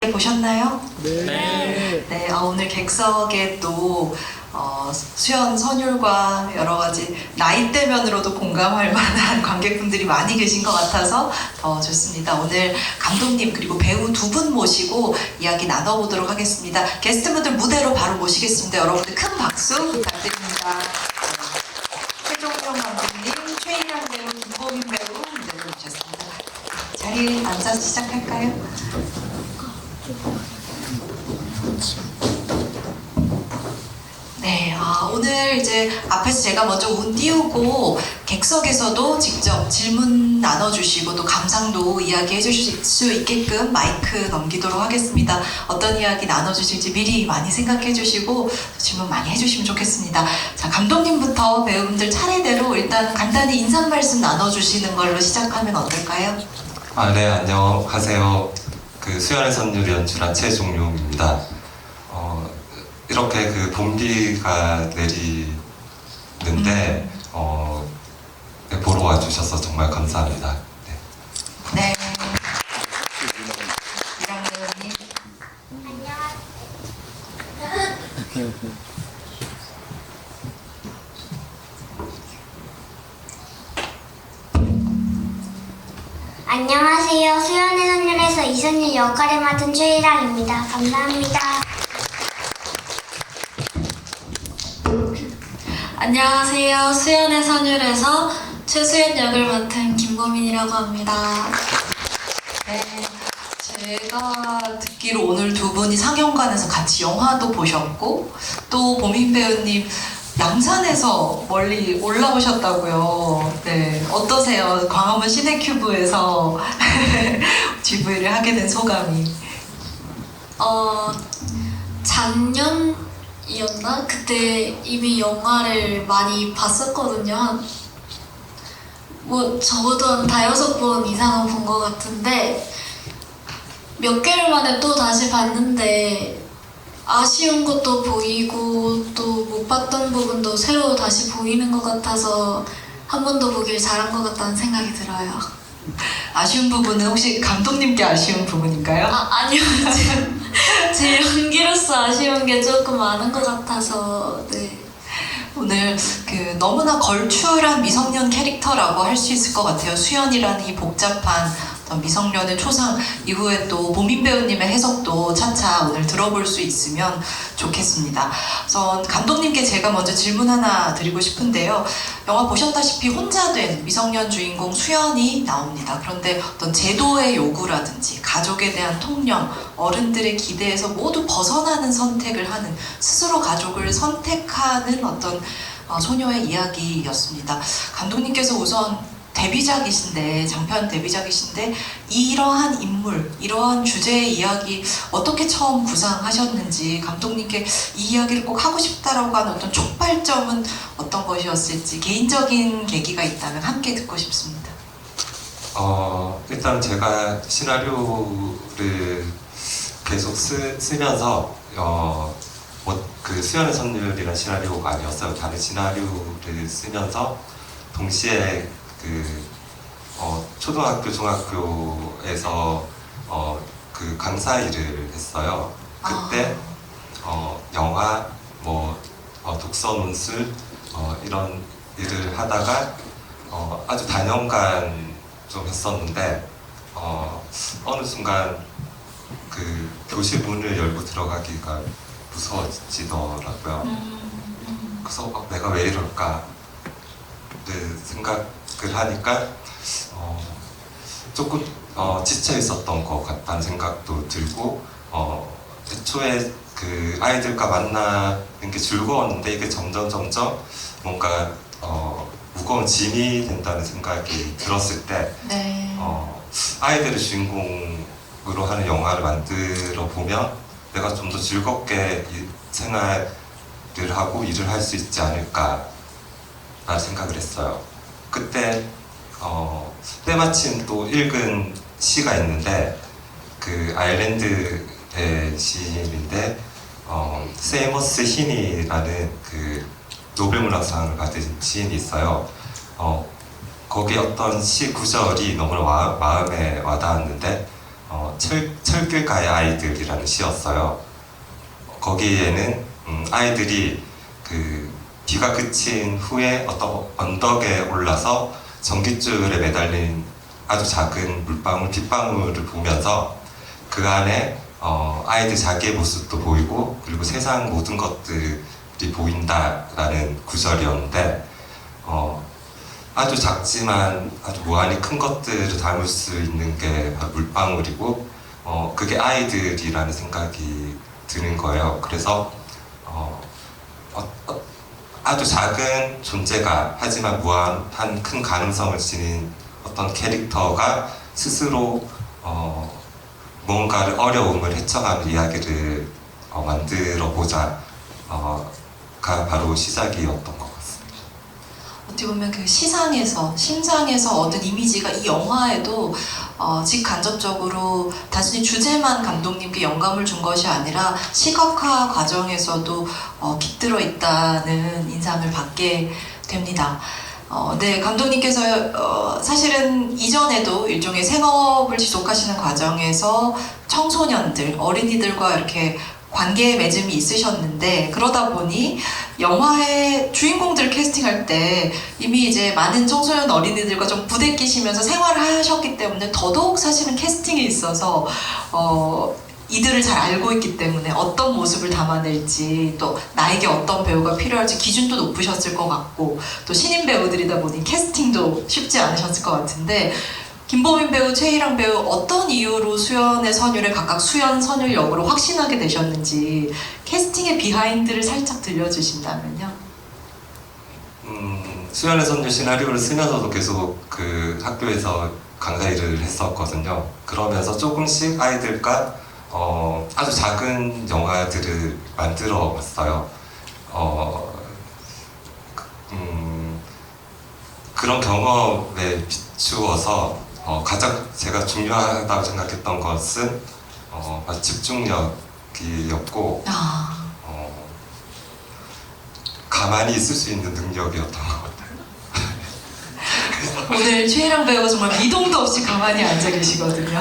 보셨나요? 네. 네, 오늘 객석에 또 수연, 선율과 여러 가지 나이대면으로도 공감할 만한 관객분들이 많이 계신 것 같아서 더 좋습니다. 오늘 감독님 그리고 배우 두 분 모시고 이야기 나눠보도록 하겠습니다. 게스트분들 무대로 바로 모시겠습니다. 여러분들 큰 박수 부탁드립니다. 최종용 감독님, 최인영 배우, 김보민 배우 무대로 모셨습니다. 자리에 앉아서 시작할까요? 네, 오늘 이제 앞에서 제가 먼저 운 띄우고 객석에서도 직접 질문 나눠주시고 또 감상도 이야기해 주실 수 있게끔 마이크 넘기도록 하겠습니다. 어떤 이야기 나눠주실지 미리 많이 생각해 주시고 질문 많이 해주시면 좋겠습니다. 자, 감독님부터 배우분들 차례대로 일단 간단히 인사 말씀 나눠주시는 걸로 시작하면 어떨까요? 네, 안녕하세요. 수연의 선율 연출한 최종용입니다. 이렇게 봄비가 내리는데 네, 보러 와주셔서 정말 감사합니다. 네. 네. 이랑 배우님. 안녕하세요. 수연의 선율에서 이선율 역할을 맡은 최희랑입니다. 감사합니다. 안녕하세요. 수연의 선율에서 최수연 역을 맡은 김보민이라고 합니다. 네, 제가 듣기로 오늘 두 분이 상영관에서 같이 영화도 보셨고 또 보민 배우님 양산에서 멀리 올라오셨다고요. 네, 어떠세요? 광화문 시네큐브에서 GV를 하게 된 소감이? 작년이었나? 그때 이미 영화를 많이 봤었거든요. 적어도 한 5-6번 이상은 본 것 같은데 몇 개월 만에 또 다시 봤는데 아쉬운 것도 보이고 또 못 봤던 부분도 새로 다시 보이는 것 같아서 한 번 더 보길 잘한 것 같다는 생각이 들어요. 아쉬운 부분은 혹시 감독님께 아쉬운 부분인가요? 아니요. 제 연기로서 아쉬운 게 조금 많은 것 같아서 네. 오늘 너무나 걸출한 미성년 캐릭터라고 할 수 있을 것 같아요. 수연이라는 이 복잡한 어떤 미성년의 초상 이후에 또 보민 배우님의 해석도 차차 오늘 들어볼 수 있으면 좋겠습니다. 우선 감독님께 제가 먼저 질문 하나 드리고 싶은데요. 영화 보셨다시피 혼자 된 미성년 주인공 수연이 나옵니다. 그런데 어떤 제도의 요구라든지 가족에 대한 통념, 어른들의 기대에서 모두 벗어나는 선택을 하는 스스로 가족을 선택하는 어떤 소녀의 이야기였습니다. 감독님께서 우선 데뷔작이신데, 장편 데뷔작이신데 이러한 인물, 이러한 주제의 이야기 어떻게 처음 구상하셨는지, 감독님께 이 이야기를 꼭 하고 싶다라고 하는 어떤 촉발점은 어떤 것이었을지 개인적인 계기가 있다면 함께 듣고 싶습니다. 일단 제가 시나리오를 계속 쓰면서 수연의 선율이라는 시나리오가 아니었어요. 다른 시나리오를 쓰면서 동시에 초등학교, 중학교에서 강사 일을 했어요. 그때 영화, 독서 논술 이런 일을 하다가 아주 단연간 좀 했었는데 어느 순간 교실 문을 열고 들어가기가 무서워지더라고요. 그래서 내가 왜 이럴까 생각을 하니까 조금 지쳐 있었던 것 같다는 생각도 들고 애초에 아이들과 만나는 게 즐거웠는데 이게 점점 뭔가 무거운 짐이 된다는 생각이 들었을 때 네. 아이들을 주인공으로 하는 영화를 만들어 보면 내가 좀 더 즐겁게 생활을 하고 일을 할 수 있지 않을까 라는 생각을 했어요. 그때 때마침 또 읽은 시가 있는데 아일랜드의 시인인데 세이머스 히니라는 노벨문학상을 받은 시인이 있어요. 거기 어떤 시 구절이 너무나 마음에 와닿았는데 철길가의 아이들이라는 시였어요. 거기에는 아이들이 그 비가 그친 후에 어떤 언덕에 올라서 전깃줄에 매달린 아주 작은 물방울, 빗방울을 보면서 그 안에 아이들 자기의 모습도 보이고 그리고 세상 모든 것들이 보인다라는 구절이었는데 아주 작지만 아주 무한히 큰 것들을 담을 수 있는 게 바로 물방울이고 그게 아이들이라는 생각이 드는 거예요. 그래서 아주 작은 존재가 하지만 무한한 큰 가능성을 지닌 어떤 캐릭터가 스스로 뭔가를 어려움을 헤쳐가는 이야기를 만들어 보자가 바로 시작이었던 것 같습니다. 어떻게 보면 그 시상에서 심상에서 얻은 이미지가 이 영화에도 직간접적으로 단순히 주제만 감독님께 영감을 준 것이 아니라 시각화 과정에서도 깃들어 있다는 인상을 받게 됩니다. 네, 감독님께서 사실은 이전에도 일종의 생업을 지속하시는 과정에서 청소년들, 어린이들과 이렇게 관계 맺음이 있으셨는데 그러다 보니 영화의 주인공들 캐스팅할 때 이미 이제 많은 청소년 어린이들과 좀 부대끼시면서 생활을 하셨기 때문에 더더욱 사실은 캐스팅에 있어서 이들을 잘 알고 있기 때문에 어떤 모습을 담아낼지 또 나에게 어떤 배우가 필요할지 기준도 높으셨을 것 같고 또 신인 배우들이다 보니 캐스팅도 쉽지 않으셨을 것 같은데 김보민 배우, 최희랑 배우 어떤 이유로 수연의 선율을 각각 수연, 선율 역으로 확신하게 되셨는지 캐스팅의 비하인드를 살짝 들려주신다면요. 수연의 선율 시나리오를 쓰면서도 계속 그 학교에서 강사 일을 했었거든요. 그러면서 조금씩 아이들과 아주 작은 영화들을 만들어 봤어요. 그런 경험에 비추어서 가장 제가 중요하다고 생각했던 것은 집중력이었고 가만히 있을 수 있는 능력이었던 것 같아요. 오늘 최희랑 배우가 정말 미동도 없이 가만히 앉아 계시거든요.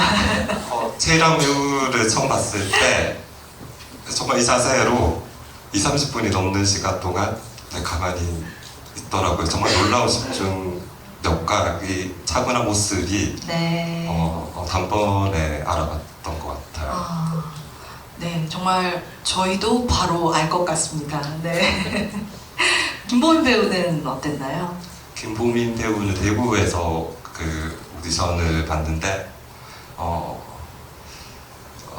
최희랑 배우를 처음 봤을 때 정말 이 자세로 20-30분이 넘는 시간 동안 가만히 있더라고요. 정말 놀라운 집중력과 이 차분한 모습이 네. 단번에 알아봤던 것 같아요. 네, 정말 저희도 바로 알 것 같습니다. 네. 김보민 배우는 어땠나요? 김보민 배우는 대구에서 그 오디션을 봤는데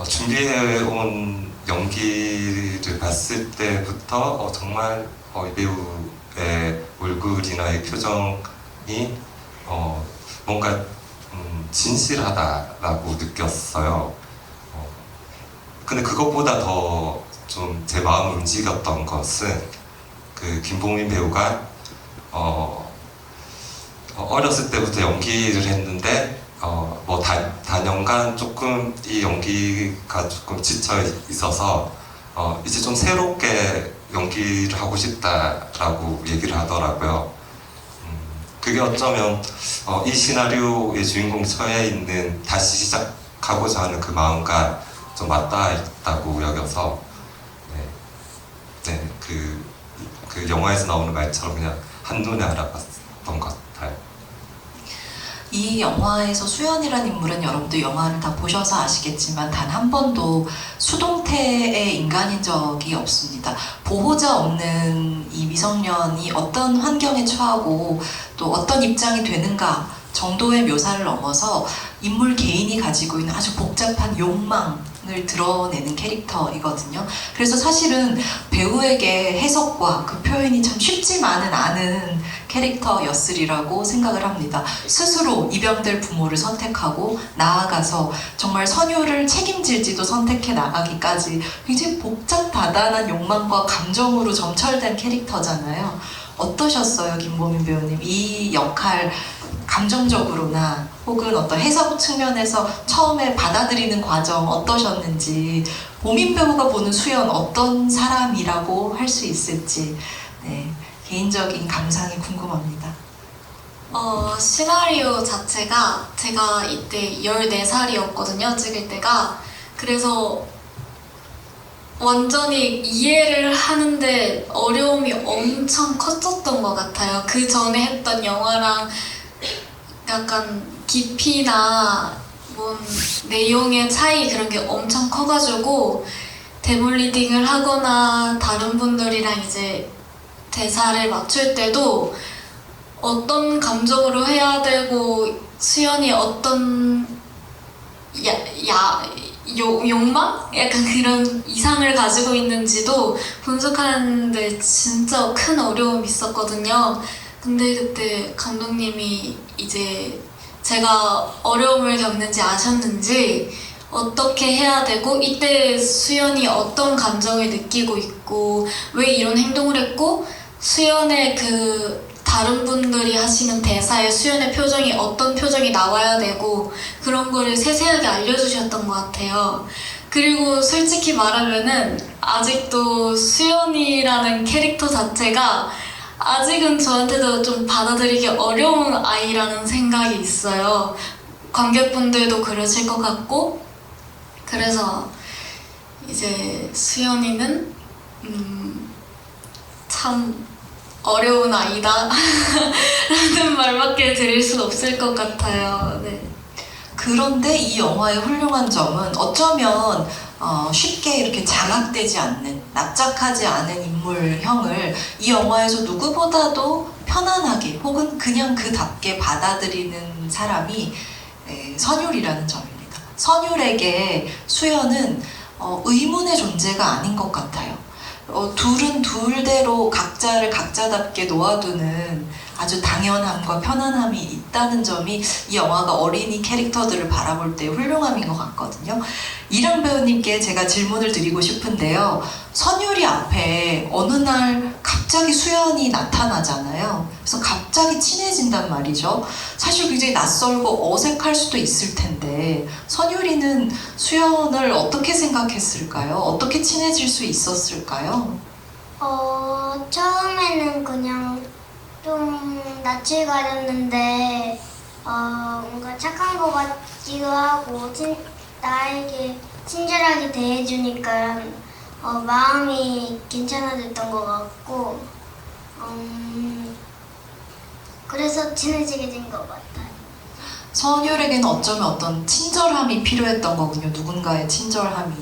준비해온 연기를 봤을 때부터 정말 이 배우의 얼굴이나 이 표정이 뭔가 진실하다라고 느꼈어요. 근데 그것보다 더 좀 제 마음을 움직였던 것은 그 김보민 배우가 어렸을 때부터 연기를 했는데 뭐 단연간 조금 이 연기가 조금 지쳐 있어서 이제 좀 새롭게 연기를 하고 싶다라고 얘기를 하더라고요. 그게 어쩌면 이 시나리오의 주인공 처해 있는 다시 시작하고자 하는 그 마음과 좀 맞닿아 있다고 여겨서 그 영화에서 나오는 말처럼 그냥 한눈에 알아봤던 것 같아요. 이 영화에서 수연이라는 인물은 여러분도 영화를 다 보셔서 아시겠지만 단 한 번도 수동태의 인간인 적이 없습니다. 보호자 없는 이 미성년이 어떤 환경에 처하고 또 어떤 입장이 되는가 정도의 묘사를 넘어서 인물 개인이 가지고 있는 아주 복잡한 욕망을 드러내는 캐릭터이거든요. 그래서 사실은 배우에게 해석과 그 표현이 참 쉽지만은 않은 캐릭터였으리라고 생각을 합니다. 스스로 입양될 부모를 선택하고 나아가서 정말 선효를 책임질지도 선택해 나가기까지 굉장히 복잡다단한 욕망과 감정으로 점철된 캐릭터잖아요. 어떠셨어요, 김보민 배우님? 이 역할 감정적으로나 혹은 어떤 해석 측면에서 처음에 받아들이는 과정 어떠셨는지, 보민 배우가 보는 수연 어떤 사람이라고 할 수 있을지, 네, 개인적인 감상이 궁금합니다. 시나리오 자체가 제가 이때 14살이었거든요, 찍을 때가. 그래서 완전히 이해를 하는데 어려움이 엄청 컸었던 것 같아요. 그 전에 했던 영화랑 약간 깊이나 뭔 내용의 차이 그런 게 엄청 커가지고 데모 리딩을 하거나 다른 분들이랑 이제 대사를 맞출 때도 어떤 감정으로 해야 되고 수연이 어떤 욕망? 약간 그런 이상을 가지고 있는지도 분석하는데 진짜 큰 어려움이 있었거든요. 근데 그때 감독님이 이제 제가 어려움을 겪는지 아셨는지 어떻게 해야 되고 이때 수연이 어떤 감정을 느끼고 있고 왜 이런 행동을 했고 수연의 그 다른 분들이 하시는 대사에 수연의 표정이 어떤 표정이 나와야 되고 그런 거를 세세하게 알려주셨던 것 같아요. 그리고 솔직히 말하면은 아직도 수연이라는 캐릭터 자체가 아직은 저한테도 좀 받아들이기 어려운 아이라는 생각이 있어요. 관객분들도 그러실 것 같고 그래서 이제 수연이는 참 어려운 아이다 라는 말밖에 드릴 수 없을 것 같아요. 네. 그런데 이 영화의 훌륭한 점은 어쩌면 쉽게 이렇게 장악되지 않는, 납작하지 않은 인물형을 이 영화에서 누구보다도 편안하게 혹은 그냥 그답게 받아들이는 사람이 선율이라는 점입니다. 선율에게 수연은 의문의 존재가 아닌 것 같아요. 둘은 둘대로 각자를 각자답게 놓아두는 아주 당연함과 편안함이 있다는 점이 이 영화가 어린이 캐릭터들을 바라볼 때 훌륭함인 것 같거든요. 이랑 배우님께 제가 질문을 드리고 싶은데요. 선율이 앞에 어느 날 갑자기 수연이 나타나잖아요. 그래서 갑자기 친해진단 말이죠. 사실 굉장히 낯설고 어색할 수도 있을 텐데 선율이는 수연을 어떻게 생각했을까요? 어떻게 친해질 수 있었을까요? 처음에는 그냥 좀 낯을 가렸는데 뭔가 착한 것 같기도 하고 나에게 친절하게 대해주니까 마음이 괜찮아졌던 것 같고 그래서 친해지게 된 것 같아요. 선율에게는 어쩌면 어떤 친절함이 필요했던 거군요. 누군가의 친절함이.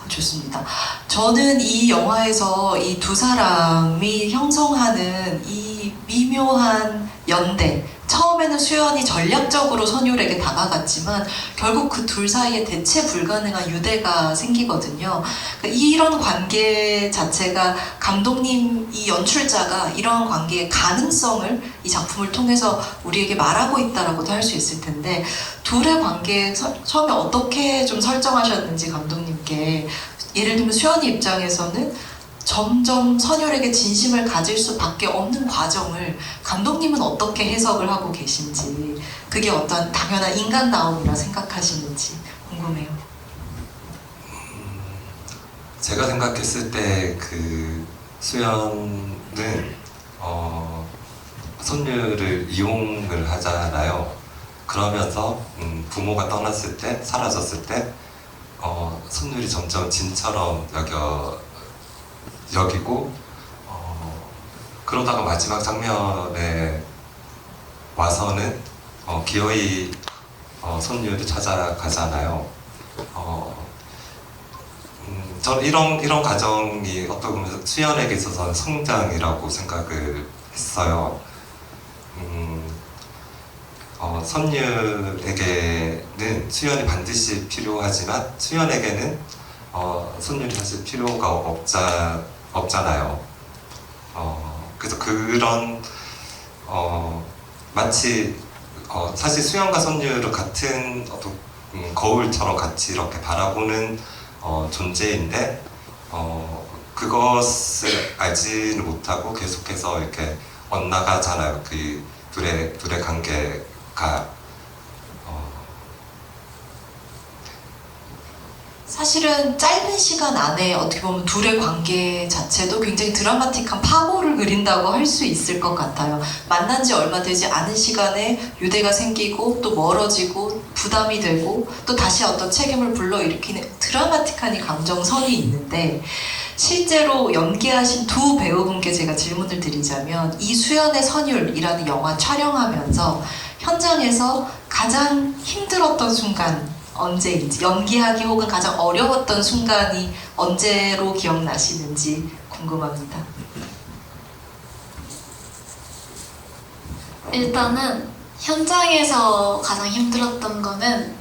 좋습니다. 저는 이 영화에서 이 두 사람이 형성하는 이 미묘한 연대, 처음에는 수연이 전략적으로 선율에게 다가갔지만 결국 그 둘 사이에 대체 불가능한 유대가 생기거든요. 그러니까 이런 관계 자체가 감독님, 이 연출자가 이런 관계의 가능성을 이 작품을 통해서 우리에게 말하고 있다라고도 할 수 있을 텐데 둘의 관계 처음에 어떻게 좀 설정하셨는지 감독님께 예를 들면 수연이 입장에서는 점점 선율에게 진심을 가질 수밖에 없는 과정을 감독님은 어떻게 해석을 하고 계신지 그게 어떤 당연한 인간다움이라 생각하시는지 궁금해요. 제가 생각했을 때 그 수연은 선율을 이용을 하잖아요. 그러면서 부모가 떠났을 때, 사라졌을 때 선율이 점점 진처럼 여기고 그러다가 마지막 장면에 와서는 기어이 선율을 찾아가잖아요. 저는 이런 과정이 어떻게 보면 수연에게 있어서는 성장이라고 생각을 했어요. 선율에게는 수연이 반드시 필요하지만 수연에게는 선율이 사실 필요가 없잖아요. 그래서 그런 마치 사실 수연과 선율을 같은 어떤 거울처럼 같이 이렇게 바라보는 존재인데 그것을 알지는 못하고 계속해서 이렇게 엇나가잖아요. 그 둘의 관계가 사실은 짧은 시간 안에 어떻게 보면 둘의 관계 자체도 굉장히 드라마틱한 파고를 그린다고 할 수 있을 것 같아요. 만난 지 얼마 되지 않은 시간에 유대가 생기고 또 멀어지고 부담이 되고 또 다시 어떤 책임을 불러일으키는 드라마틱한 이 감정선이 있는데, 실제로 연기하신 두 배우분께 제가 질문을 드리자면 이수연의 선율이라는 영화 촬영하면서 현장에서 가장 힘들었던 순간 언제인지, 연기하기 혹은 가장 어려웠던 순간이 언제로 기억나시는지 궁금합니다. 일단은 현장에서 가장 힘들었던 거는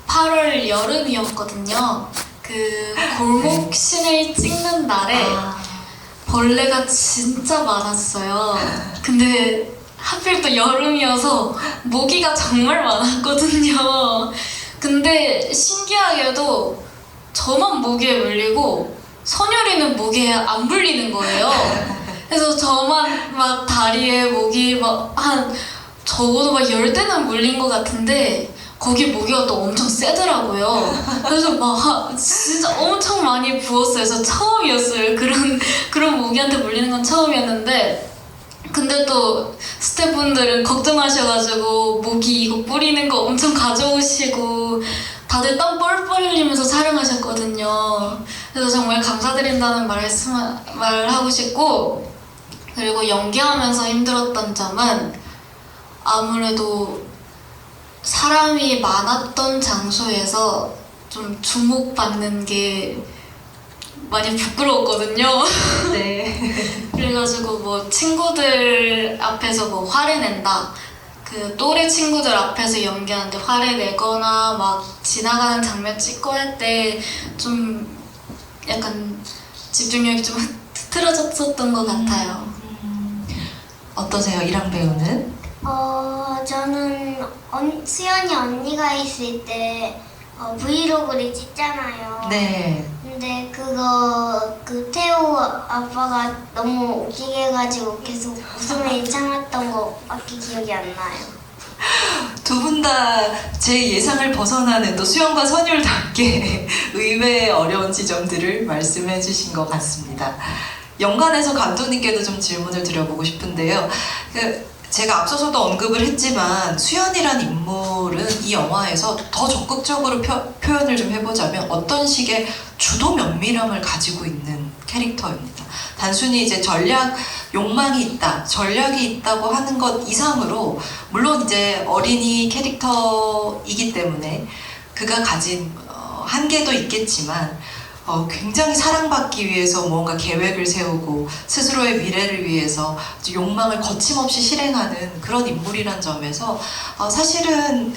8월 여름이었거든요. 그 골목 씬을 찍는 날에 벌레가 진짜 많았어요. 근데 하필 또 여름이어서 모기가 정말 많았거든요. 근데 신기하게도 저만 모기에 물리고 선율이는 모기에 안 물리는 거예요. 그래서 저만 막 다리에 모기 적어도 막 10대는 물린 것 같은데 거기 모기가 또 엄청 세더라고요. 그래서 막 진짜 엄청 많이 부었어요. 그래서 처음이었어요. 그런 모기한테 물리는 건 처음이었는데, 근데 또 스태프분들은 걱정하셔가지고 모기 이거 뿌리는 거 엄청 가져오시고 다들 땀 뻘뻘 흘리면서 촬영하셨거든요. 그래서 정말 감사드린다는 말하고 싶고, 그리고 연기하면서 힘들었던 점은 아무래도 사람이 많았던 장소에서 좀 주목받는 게 많이 부끄러웠거든요. 네. 그래가지고 뭐 친구들 앞에서 뭐 화를 낸다, 그 또래 친구들 앞에서 연기하는데 화를 내거나 막 지나가는 장면 찍고 할 때 좀 약간 집중력이 좀 흐트러졌었던 것 같아요. 어떠세요, 이랑 배우는? 저는 수연이 언니가 있을 때 브이로그를 찍잖아요. 네. 근데 그 태호 아빠가 너무 웃기게 해가지고 계속 웃음을 참았던 거밖에 기억이 안 나요. 두 분 다 제 예상을 벗어나는 또 수연과 선율답게 의외의 어려운 지점들을 말씀해 주신 것 같습니다. 연관해서 감독님께도 좀 질문을 드려보고 싶은데요. 제가 앞서서도 언급을 했지만 수연이란 인물은 이 영화에서 더 적극적으로 표현을 좀 해보자면 어떤 식의 주도 면밀함을 가지고 있는 캐릭터입니다. 단순히 이제 욕망이 있다, 전략이 있다고 하는 것 이상으로, 물론 이제 어린이 캐릭터이기 때문에 그가 가진 한계도 있겠지만 굉장히 사랑받기 위해서 뭔가 계획을 세우고 스스로의 미래를 위해서 욕망을 거침없이 실행하는 그런 인물이란 점에서 사실은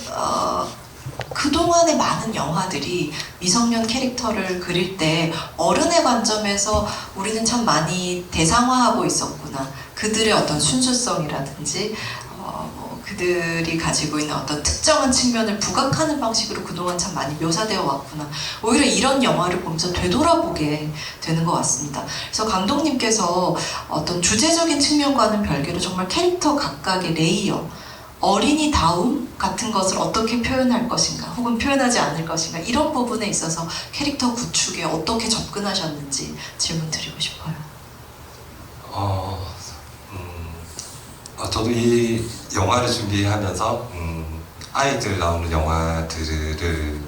그동안의 많은 영화들이 미성년 캐릭터를 그릴 때 어른의 관점에서 우리는 참 많이 대상화하고 있었구나. 그들의 어떤 순수성이라든지 그들이 가지고 있는 어떤 특정한 측면을 부각하는 방식으로 그동안 참 많이 묘사되어 왔구나. 오히려 이런 영화를 보면서 되돌아보게 되는 것 같습니다. 그래서 감독님께서 어떤 주제적인 측면과는 별개로 정말 캐릭터 각각의 레이어, 어린이다움 같은 것을 어떻게 표현할 것인가, 혹은 표현하지 않을 것인가, 이런 부분에 있어서 캐릭터 구축에 어떻게 접근하셨는지 질문 드리고 싶어요. 저도 이 영화를 준비하면서 아이들 나오는 영화들을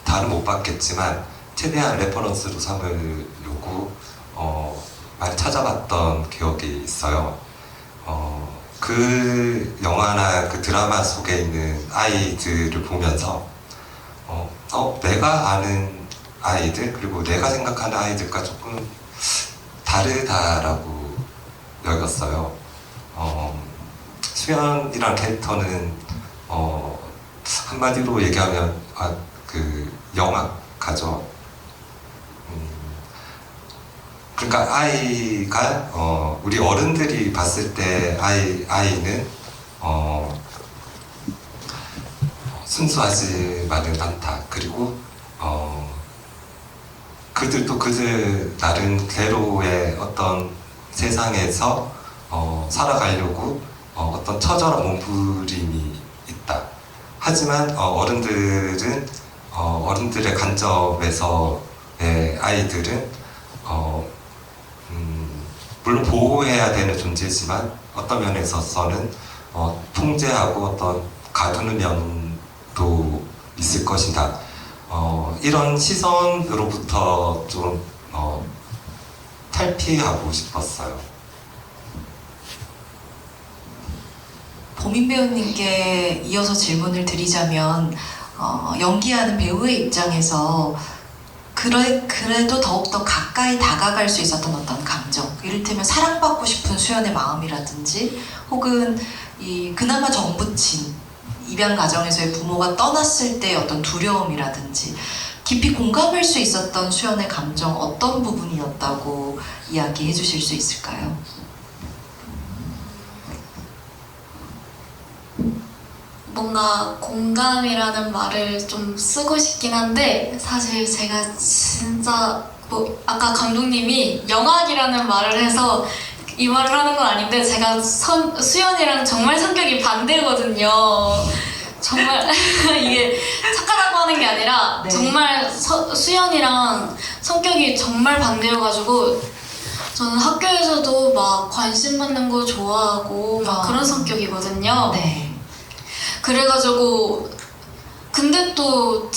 다는 못 봤겠지만 최대한 레퍼런스로 삼으려고 많이 찾아봤던 기억이 있어요. 그 영화나 그 드라마 속에 있는 아이들을 보면서 내가 아는 아이들, 그리고 내가 생각하는 아이들과 조금 다르다라고 여겼어요. 수연이라는 캐릭터는 한마디로 얘기하면 그 영악하죠. 그러니까 아이가 우리 어른들이 봤을 때 아이는 순수하지만은 않다. 그리고 그들도 그들 나름대로의 어떤 세상에서 살아가려고 어떤 처절한 몸부림이 있다. 하지만 어른들은 어른들의 관점에서의 아이들은 물론 보호해야 되는 존재지만 어떤 면에 있어서는 통제하고 어떤 가두는 면도 있을 것이다. 이런 시선으로부터 좀 탈피하고 싶었어요. 보민 배우님께 이어서 질문을 드리자면 연기하는 배우의 입장에서 그래도 더욱더 가까이 다가갈 수 있었던 어떤 감정, 이를테면 사랑받고 싶은 수연의 마음이라든지 혹은 그나마 정부친 입양 가정에서의 부모가 떠났을 때의 어떤 두려움이라든지 깊이 공감할 수 있었던 수연의 감정 어떤 부분이었다고 이야기해 주실 수 있을까요? 뭔가 공감이라는 말을 좀 쓰고 싶긴 한데 사실 제가 진짜 아까 감독님이 영악이라는 말을 해서 이 말을 하는 건 아닌데 제가 수연이랑 정말 성격이 반대거든요. 정말 이게 착하다고 하는 게 아니라 네. 정말 수연이랑 성격이 정말 반대여가지고 저는 학교에서도 막 관심 받는 거 좋아하고 막 그런 성격이거든요. 네. 그래가지고 근데 또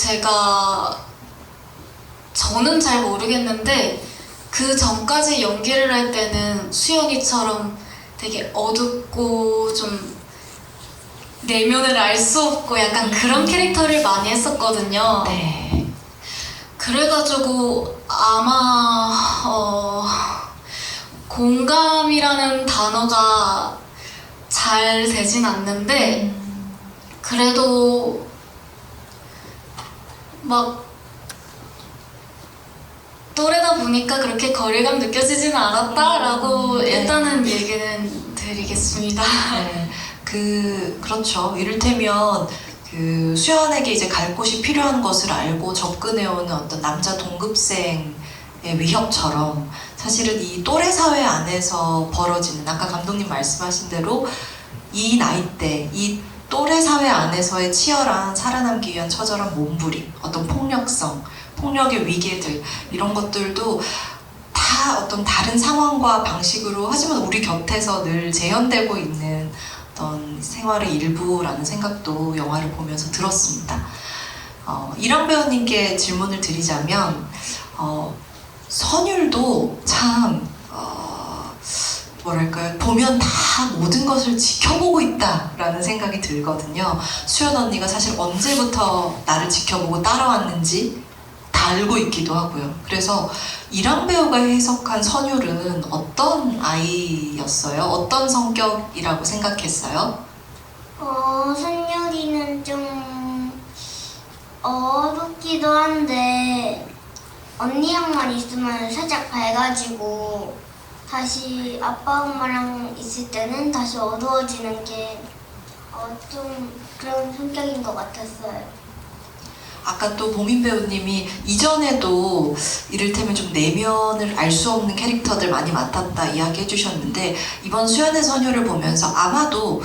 저는 잘 모르겠는데 그 전까지 연기를 할 때는 수연이처럼 되게 어둡고 좀 내면을 알 수 없고 약간 그런 캐릭터를 많이 했었거든요. 네. 그래가지고 아마 공감이라는 단어가 잘 되진 않는데 그래도 막 또래다 보니까 그렇게 거리감 느껴지진 않았다라고 일단은 얘기는 드리겠습니다. 네. 그렇죠. 이를테면 수연에게 이제 갈 곳이 필요한 것을 알고 접근해오는 어떤 남자 동급생의 위협처럼 사실은 이 또래 사회 안에서 벌어지는 아까 감독님 말씀하신 대로 이 나이대, 이 또래 사회 안에서의 치열한 살아남기 위한 처절한 몸부림, 어떤 폭력성, 폭력의 위계들 이런 것들도 다 어떤 다른 상황과 방식으로 하지만 우리 곁에서 늘 재현되고 있는 어떤 생활의 일부라는 생각도 영화를 보면서 들었습니다. 이랑 배우님께 질문을 드리자면 선율도 참 뭐랄까요, 보면 다 모든 것을 지켜보고 있다라는 생각이 들거든요. 수연 언니가 사실 언제부터 나를 지켜보고 따라왔는지 다 알고 있기도 하고요. 그래서 이랑 배우가 해석한 선율은 어떤 아이였어요? 어떤 성격이라고 생각했어요? 선율이는 좀 어둡기도 한데 언니랑만 있으면 살짝 밝아지고 다시 아빠 엄마랑 있을 때는 다시 어두워지는 게 좀 그런 성격인 것 같았어요. 아까 또 보민 배우님이 이전에도 이를테면 좀 내면을 알 수 없는 캐릭터들 많이 맡았다 이야기해 주셨는데 이번 수연의 선율을 보면서 아마도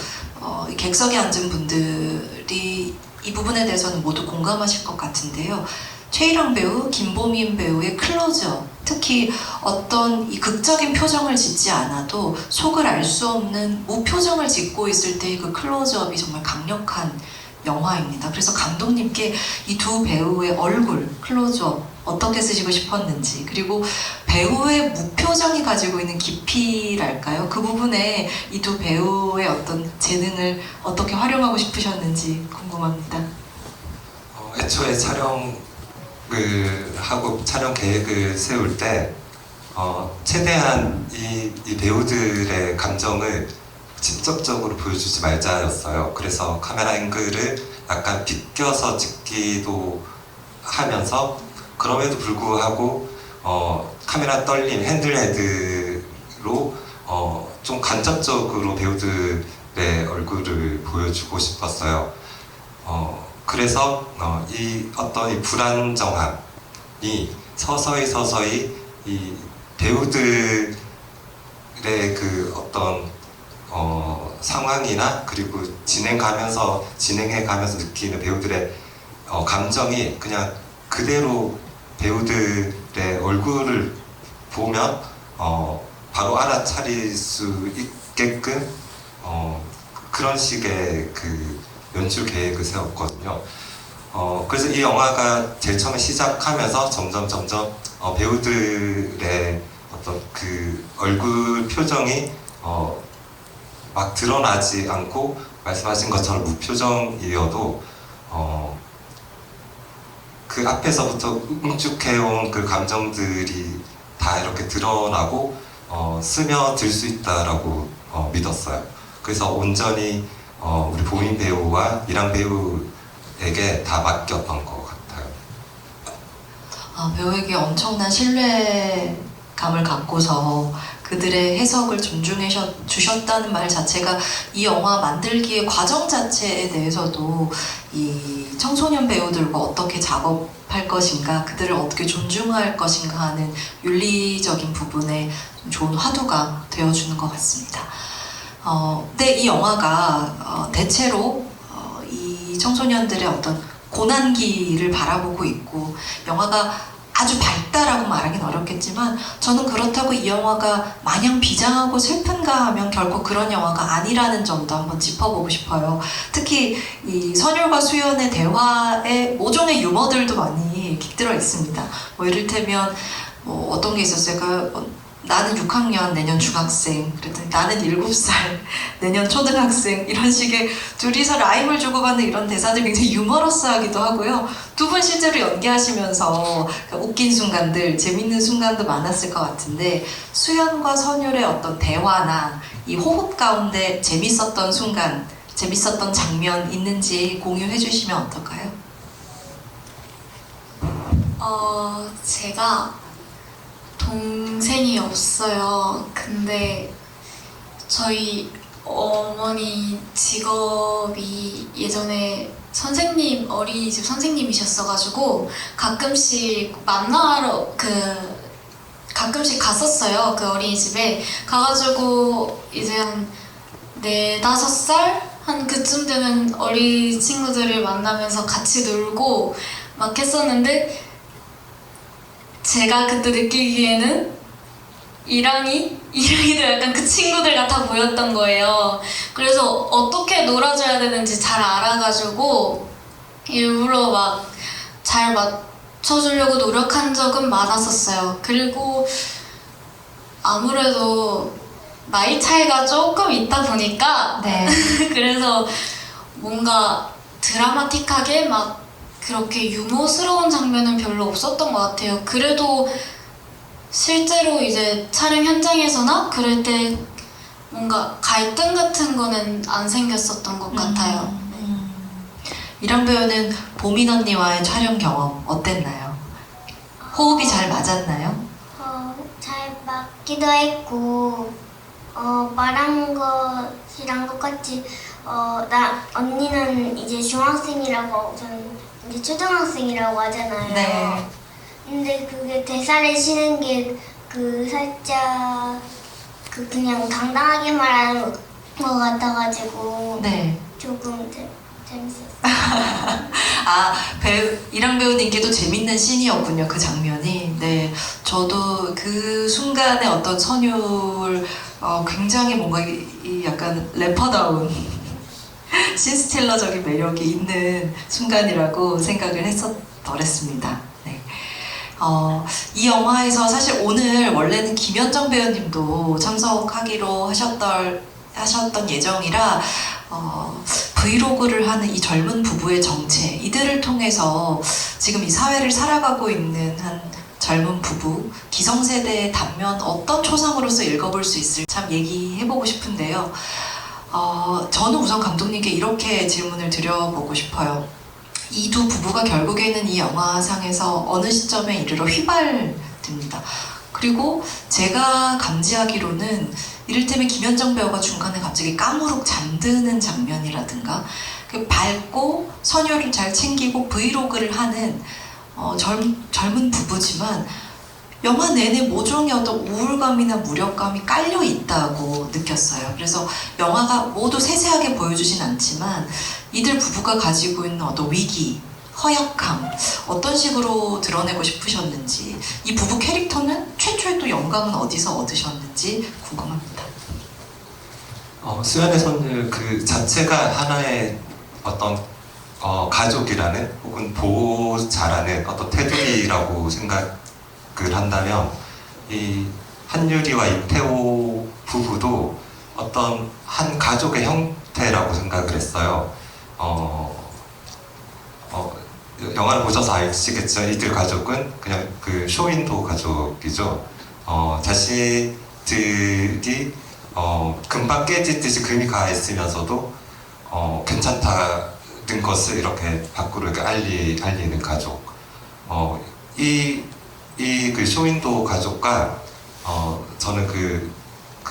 이 객석에 앉은 분들이 이 부분에 대해서는 모두 공감하실 것 같은데요. 최희랑 배우, 김보민 배우의 클로즈업, 특히 어떤 이 극적인 표정을 짓지 않아도 속을 알 수 없는 무표정을 짓고 있을 때의 그 클로즈업이 정말 강력한 영화입니다. 그래서 감독님께 이 두 배우의 얼굴, 클로즈업 어떻게 쓰시고 싶었는지 그리고 배우의 무표정이 가지고 있는 깊이랄까요? 그 부분에 이 두 배우의 어떤 재능을 어떻게 활용하고 싶으셨는지 궁금합니다. 애초에 하고 촬영 계획을 세울 때 최대한 이 배우들의 감정을 직접적으로 보여주지 말자였어요. 그래서 카메라 앵글을 약간 비껴서 찍기도 하면서 그럼에도 불구하고 카메라 떨림, 핸들헤드로 좀 간접적으로 배우들의 얼굴을 보여주고 싶었어요. 그래서 이 불안정함이 서서히 이 배우들의 그 어떤 상황이나 그리고 진행해가면서 느끼는 배우들의 감정이 그냥 그대로 배우들의 얼굴을 보면 바로 알아차릴 수 있게끔 그런 식의 그 연출 계획을 세웠거든요. 그래서 이 영화가 제일 처음에 시작하면서 점점 배우들의 어떤 그 얼굴 표정이 막 드러나지 않고 말씀하신 것처럼 무표정이어도 그 앞에서부터 응축해온 그 감정들이 다 이렇게 드러나고 스며들 수 있다라고 믿었어요. 그래서 온전히 우리 보민 배우와 이랑 배우에게 다 맡겼던 것 같아요. 배우에게 엄청난 신뢰감을 갖고서 그들의 해석을 존중해 주셨다는 말 자체가 이 영화 만들기의 과정 자체에 대해서도 이 청소년 배우들과 어떻게 작업할 것인가, 그들을 어떻게 존중할 것인가 하는 윤리적인 부분에 좋은 화두가 되어주는 것 같습니다. 근데 이 영화가 대체로 이 청소년들의 어떤 고난기를 바라보고 있고, 영화가 아주 밝다라고 말하기는 어렵겠지만 저는 그렇다고 이 영화가 마냥 비장하고 슬픈가 하면 결코 그런 영화가 아니라는 점도 한번 짚어보고 싶어요. 특히 이 선율과 수연의 대화에 모종의 유머들도 많이 깃들어 있습니다. 뭐 이를테면 뭐 어떤 게 있었어요? 나는 6학년, 내년 중학생, 그랬더니 나는 7살, 내년 초등학생, 이런 식의 둘이서 라임을 주고받는 이런 대사들 굉장히 유머러스하기도 하고요. 두 분 실제로 연기하시면서 웃긴 순간들, 재밌는 순간도 많았을 것 같은데, 수연과 선율의 어떤 대화나 이 호흡 가운데 재밌었던 순간, 재밌었던 장면 있는지 공유해 주시면 어떨까요? 제가 동생이 없어요. 근데 저희 어머니 직업이 예전에 선생님, 어린이집 선생님이셨어가지고 가끔씩 만나러 가끔씩 갔었어요. 그 어린이집에 가가지고 이제 한 4, 5살? 한 그쯤 되면 어린 친구들을 만나면서 같이 놀고 막 했었는데, 제가 그때 느끼기에는 이랑이도 약간 그 친구들 같아 보였던 거예요. 그래서 어떻게 놀아줘야 되는지 잘 알아가지고 일부러 막 잘 맞춰주려고 노력한 적은 많았었어요. 그리고 아무래도 나이 차이가 조금 있다 보니까 네. 그래서 뭔가 드라마틱하게 막 그렇게 유머스러운 장면은 별로 없었던 것 같아요. 그래도 실제로 이제 촬영 현장에서나 그럴 때 뭔가 갈등 같은 거는 안 생겼었던 것 같아요. 이랑 배우는 보민 언니와의 촬영 경험 어땠나요? 호흡이 잘 맞았나요? 잘 맞기도 했고, 말한 것이랑 똑같이, 언니는 이제 중학생이라고, 저는 이제 초등학생이라고 하잖아요. 네. 근데 그게 대사를 치는 게 살짝 그냥 당당하게 말하는 것 같아가지고 네. 조금 재밌었어요. 이랑 배우님께도 재밌는 씬이었군요, 그 장면이. 네. 저도 그 순간의 어떤 선율, 굉장히 뭔가 이 약간 래퍼다운 신스틸러적인 매력이 있는 순간이라고 생각을 했었더랬습니다. 네. 이 영화에서 사실 오늘 원래는 김현정 배우님도 참석하기로 하셨던 예정이라 브이로그를 하는 이 젊은 부부의 정체, 이들을 통해서 지금 이 사회를 살아가고 있는 한 젊은 부부, 기성세대의 단면 어떤 초상으로서 읽어볼 수 있을지 참 얘기해보고 싶은데요. 저는 우선 감독님께 이렇게 질문을 드려보고 싶어요. 이 두 부부가 결국에는 이 영화상에서 어느 시점에 이르러 휘발됩니다. 그리고 제가 감지하기로는 이를테면 김현정 배우가 중간에 갑자기 까무룩 잠드는 장면이라든가, 밝고 선율을 잘 챙기고 브이로그를 하는 젊은 부부지만 영화 내내 모종의 어떤 우울감이나 무력감이 깔려 있다고 느꼈어요. 그래서 영화가 모두 세세하게 보여주진 않지만 이들 부부가 가지고 있는 어떤 위기, 허약함 어떤 식으로 드러내고 싶으셨는지, 이 부부 캐릭터는 최초의 또 영감은 어디서 얻으셨는지 궁금합니다. 수연의 손녀 그 자체가 하나의 어떤 가족이라는 혹은 보호 잘하는 어떤 테두리라고 생각을 한다면, 이 한유리와 이태호 부부도 어떤 한 가족의 형태라고 생각을 했어요. 영화를 보셔서 아시겠지만 이들 가족은 그냥 그 쇼윈도 가족이죠. 자식들이 금방 깨지듯이 금이 가 있으면서도 괜찮다는 것을 이렇게 밖으로 이렇게 알리는 가족. 그 쇼윈도 가족과 저는 그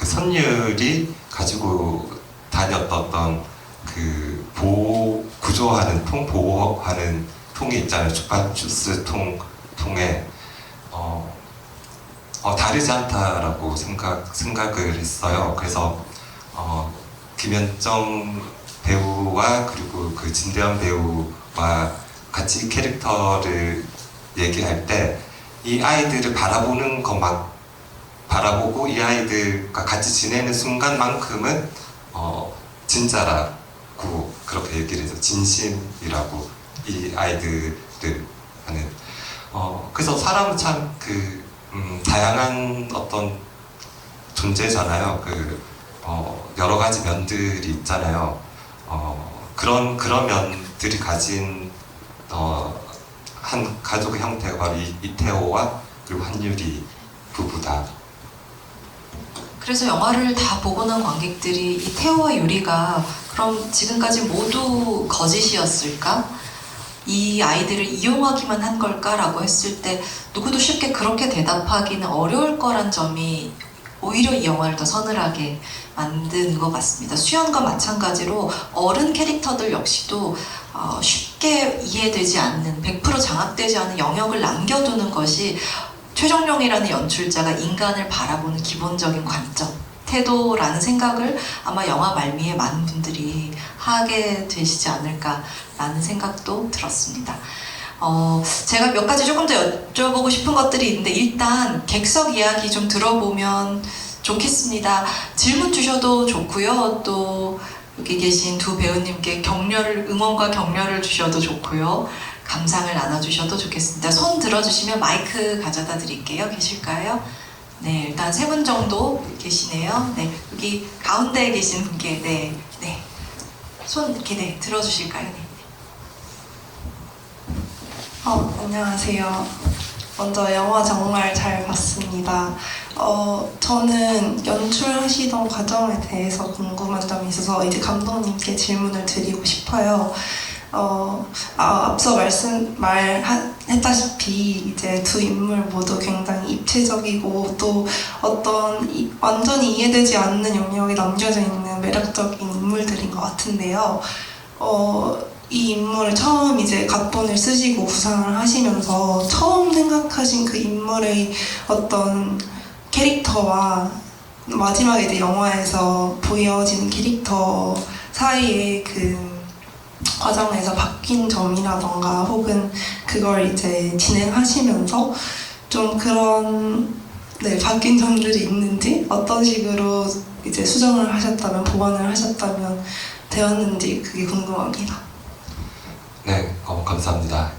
선율이 가지고 다녔던 어떤 그 보호하는 통이 있잖아요. 주파주스 통에 다르지 않다라고 생각을 했어요. 그래서 김현정 배우와 그리고 그 진대현 배우와 같이 캐릭터를 얘기할 때 이 아이들을 바라보는 것만 바라보고 이 아이들과 같이 지내는 순간만큼은 진짜라고 그렇게 얘기를 해서 진심이라고 이 아이들을 하는. 그래서 사람은 참 다양한 어떤 존재잖아요. 여러 가지 면들이 있잖아요. 그런 면들이 가진 한 가족의 형태가 바로 이태호와 그리고 한유리 부부다. 그래서 영화를 다 보고 난 관객들이 이 태호와 유리가 그럼 지금까지 모두 거짓이었을까? 이 아이들을 이용하기만 한 걸까라고 했을 때 누구도 쉽게 그렇게 대답하기는 어려울 거란 점이 오히려 이 영화를 더 서늘하게 만든 것 같습니다. 수연과 마찬가지로 어른 캐릭터들 역시도 쉽게 이해되지 않는, 100% 장악되지 않은 영역을 남겨두는 것이 최정용이라는 연출자가 인간을 바라보는 기본적인 관점, 태도라는 생각을 아마 영화 말미에 많은 분들이 하게 되시지 않을까라는 생각도 들었습니다. 제가 몇 가지 조금 더 여쭤보고 싶은 것들이 있는데 일단 객석 이야기 좀 들어보면 좋겠습니다. 질문 주셔도 좋고요. 또 여기 계신 두 배우님께 응원과 격려를 주셔도 좋고요. 감상을 나눠주셔도 좋겠습니다. 손 들어주시면 마이크 가져다 드릴게요. 계실까요? 네, 일단 3분 정도 계시네요. 네, 여기 가운데에 계신 분께 네. 손 이렇게 들어주실까요? 네. 안녕하세요. 먼저 영화 정말 잘 봤습니다. 저는 연출하시던 과정에 대해서 궁금한 점이 있어서 이제 감독님께 질문을 드리고 싶어요. 앞서 말했다시피 이제 두 인물 모두 굉장히 입체적이고 또 어떤 완전히 이해되지 않는 영역에 남겨져 있는 매력적인 인물들인 것 같은데요. 이 인물을 처음 이제 각본을 쓰시고 구상을 하시면서 처음 생각하신 그 인물의 어떤 캐릭터와 마지막에 이제 영화에서 보여지는 캐릭터 사이의 그 과정에서 바뀐 점이라던가 혹은 그걸 이제 진행하시면서 좀 그런 바뀐 점들이 있는지, 어떤 식으로 이제 수정을 하셨다면, 보완을 하셨다면 되었는지 그게 궁금합니다. 네, 감사합니다.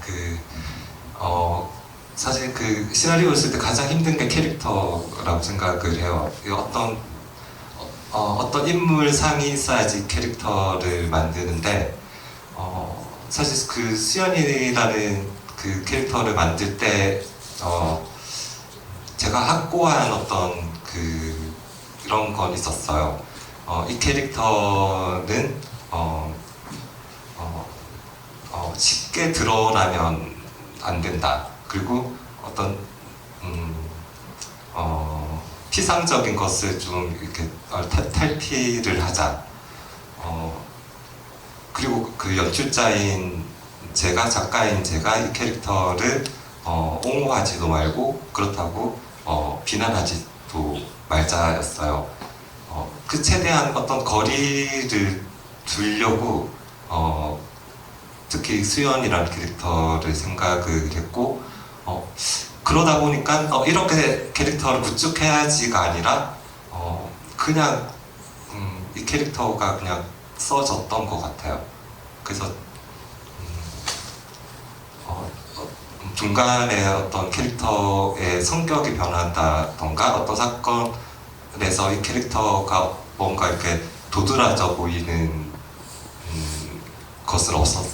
사실 시나리오를 쓸 때 가장 힘든 게 캐릭터라고 생각을 해요. 어떤 인물상이 있어야지 캐릭터를 만드는데, 사실 수연이라는 그 캐릭터를 만들 때, 제가 확고한 어떤 이런 건 있었어요. 이 캐릭터는, 쉽게 드러나면 안 된다. 그리고 어떤 피상적인 것을 좀 이렇게 탈피를 하자. 그리고 그 연출자인 제가, 작가인 제가 이 캐릭터를 옹호하지도 말고 그렇다고 비난하지도 말자였어요. 최대한 어떤 거리를 두려고 특히 수연이라는 캐릭터를 생각을 했고 그러다 보니까 이렇게 캐릭터를 구축해야지가 아니라 그냥 이 캐릭터가 그냥 써졌던 것 같아요. 그래서 중간에 어떤 캐릭터의 성격이 변한다던가 어떤 사건에서 이 캐릭터가 뭔가 이렇게 도드라져 보이는 것은 없었어요.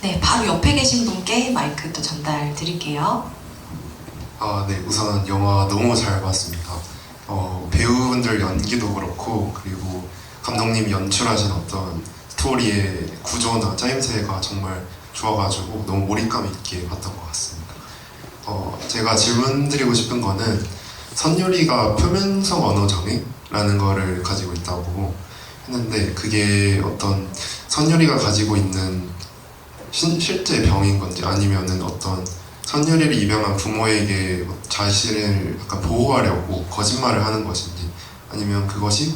네, 바로 옆에 계신 분께 마이크 또 전달 드릴게요. 네, 우선 영화 너무 잘 봤습니다. 배우분들 연기도 그렇고 그리고 감독님이 연출하신 어떤 스토리의 구조나 짜임새가 정말 좋아가지고 너무 몰입감 있게 봤던 것 같습니다. 제가 질문드리고 싶은 거는 선율이가 표면성 언어 장애라는 거를 가지고 있다고 했는데 그게 어떤 선율이가 가지고 있는 실제 병인 건지 아니면은 어떤 선율이를 입양한 부모에게 자신을 약간 보호하려고 거짓말을 하는 것인지 아니면 그것이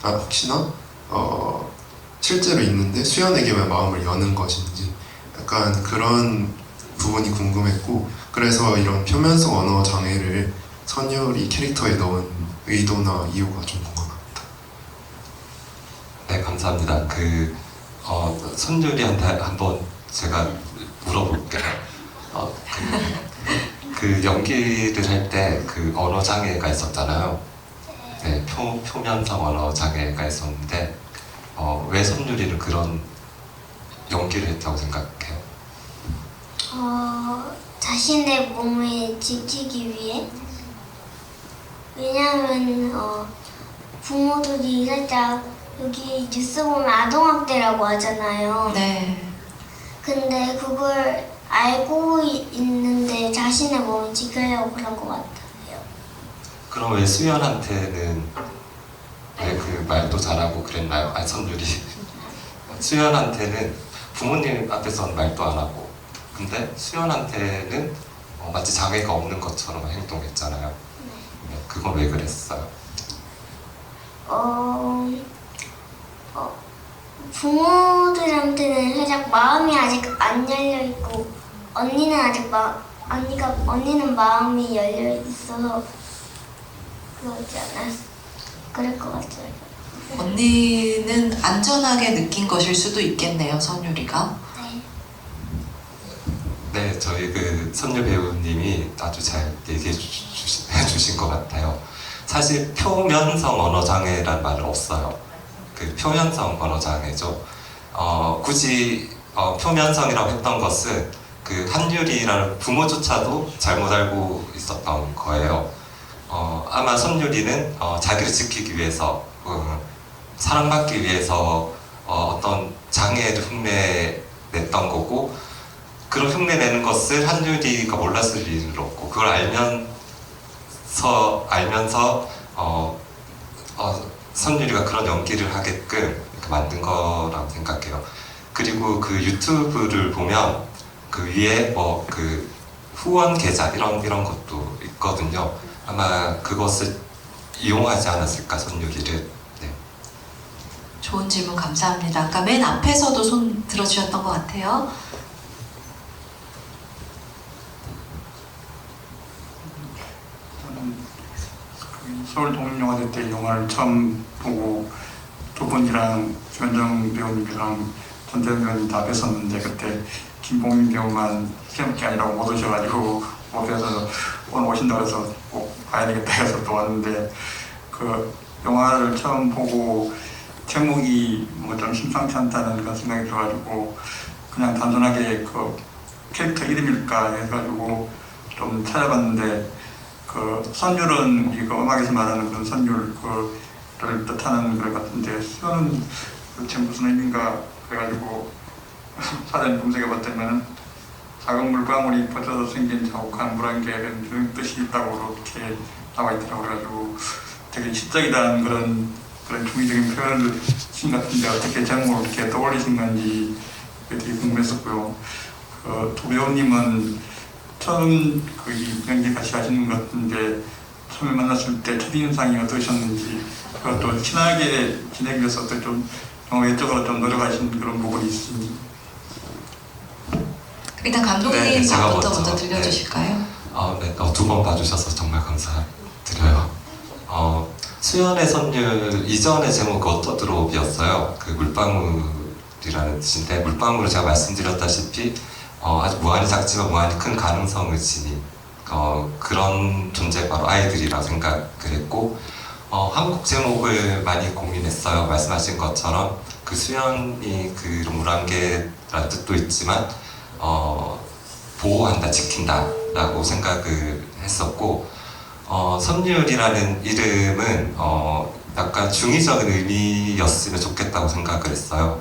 혹시나 실제로 있는데 수연에게만 마음을 여는 것인지 약간 그런 부분이 궁금했고 그래서 이런 표면성 언어 장애를 선율이 캐릭터에 넣은 의도나 이유가 좀 궁금합니다. 네, 감사합니다. 선율이한테 한번 제가 물어볼게요. 그 연기를 할 때 그 언어 장애가 있었잖아요. 네, 표면성 언어 장애가 있었는데 왜 선율이는 그런 연기를 했다고 생각해요? 자신의 몸을 지키기 위해. 왜냐하면 부모들이 살짝 여기 뉴스 보면 아동학대라고 하잖아요. 네. 근데 그걸 알고 있는데 자신의 몸을 지키려고 그런 것 같아요. 그럼 왜 수연한테는 왜 그 말도 잘하고 그랬나요? 아니, 선율이 수연한테는 부모님 앞에서는 말도 안 하고 근데 수연한테는 마치 장애가 없는 것처럼 행동했잖아요. 네, 그건 왜 그랬어요? 부모들한테는 살짝 마음이 아직 안 열려 있고 언니는 마음이 열려 있어서 그러지 않았어. 그럴 것 같아요. 언니는 안전하게 느낀 것일 수도 있겠네요, 선율이가. 네. 네, 저희 그 선율 배우님이 아주 잘 얘기해 주신 것 같아요. 사실 표면성 언어 장애라는 말은 없어요. 그 표면성 언어 장애죠. 굳이 표면성이라고 했던 것은 그 한율이라는 부모조차도 잘못 알고 있었던 거예요. 아마 선율이는 자기를 지키기 위해서 사랑받기 위해서 어떤 장애를 흉내냈던 거고 그런 흉내내는 것을 한율이가 몰랐을 일은 없고 그걸 알면서 선율이가 그런 연기를 하게끔 이렇게 만든 거라고 생각해요. 그리고 그 유튜브를 보면 그 위에 그 후원 계좌 이런 것도 있거든요. 아마 그것을 이용하지 않았을까 선율이를. 네. 좋은 질문 감사합니다. 아까 맨 앞에서도 손 들어주셨던 것 같아요. 저는 서울 독립영화제 때 영화를 처음 보고 두 분이랑 주현정 배우님이랑 전재현 배우님 다 뵀었는데 그때 김봉민 배우만 시험기 아니라고 못 오셔가지고 못 뵈서 오늘 오신다고 해서 꼭 봐야 되겠다 해서 또 왔는데 그 영화를 처음 보고 제목이 뭐 좀 심상치 않다는 그런 생각이 들어가지고 그냥 단순하게 그 캐릭터 이름일까 해가지고 좀 찾아봤는데 그 선율은 우리가 음악에서 말하는 그런 선율 그를 뜻하는 것 같은데 수연은 도대체 무슨 의미인가 그래가지고 사전 검색해봤더니 작은 물방울이 퍼져서 생긴 자욱한 물안개는 뜻이 있다고 이렇게 나와 있더라고. 그래가지고 되게 시적이라는 그런 중의적인 표현을 신 같은데 어떻게 제목을 이렇게 떠올리신 건지 되게 궁금했었고요. 그 두 배우님은 처음 이 연기 같이 하시는 것 같은데 처음에 만났을 때 첫인상이 어떠셨는지 그것도 친하게 지내기 위해서 어떤 좀 외적으로 좀 노력하신 그런 부분이 있으니. 일단 감독님 네, 제가 답부터 먼저. 먼저 들려주실까요? 네, 2번 봐주셔서 정말 감사드려요. 수연의 선율 이전의 제목이 워터드롭이었어요. 그 물방울이라는 뜻인데, 물방울을 제가 말씀드렸다시피 아주 무한히 작지만 무한히 큰 가능성을 지닌 그런 존재 바로 아이들이라 생각을 했고, 한국 제목을 많이 고민했어요. 말씀하신 것처럼 그 수연이 그 물안개라는 뜻도 있지만 보호한다, 지킨다 라고 생각을 했었고, 선율이라는 이름은 약간 중의적인 의미였으면 좋겠다고 생각을 했어요.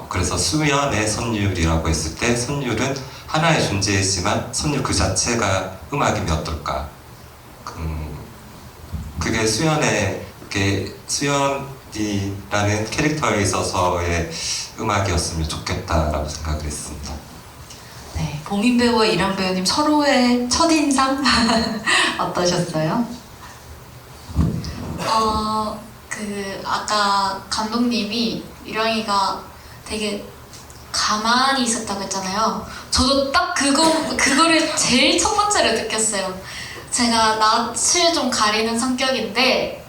그래서 수연의 선율이라고 했을 때 선율은 하나의 존재이지만 선율 그 자체가 음악이면 어떨까. 그게 수연이라는 캐릭터에 있어서의 음악이었으면 좋겠다라고 생각을 했습니다. 네, 보민 배우와 이랑 배우님 서로의 첫인상 어떠셨어요? 아까 감독님이 유랑이가 되게 가만히 있었다고 했잖아요. 저도 딱 그거를 제일 첫 번째로 느꼈어요. 제가 낯을 좀 가리는 성격인데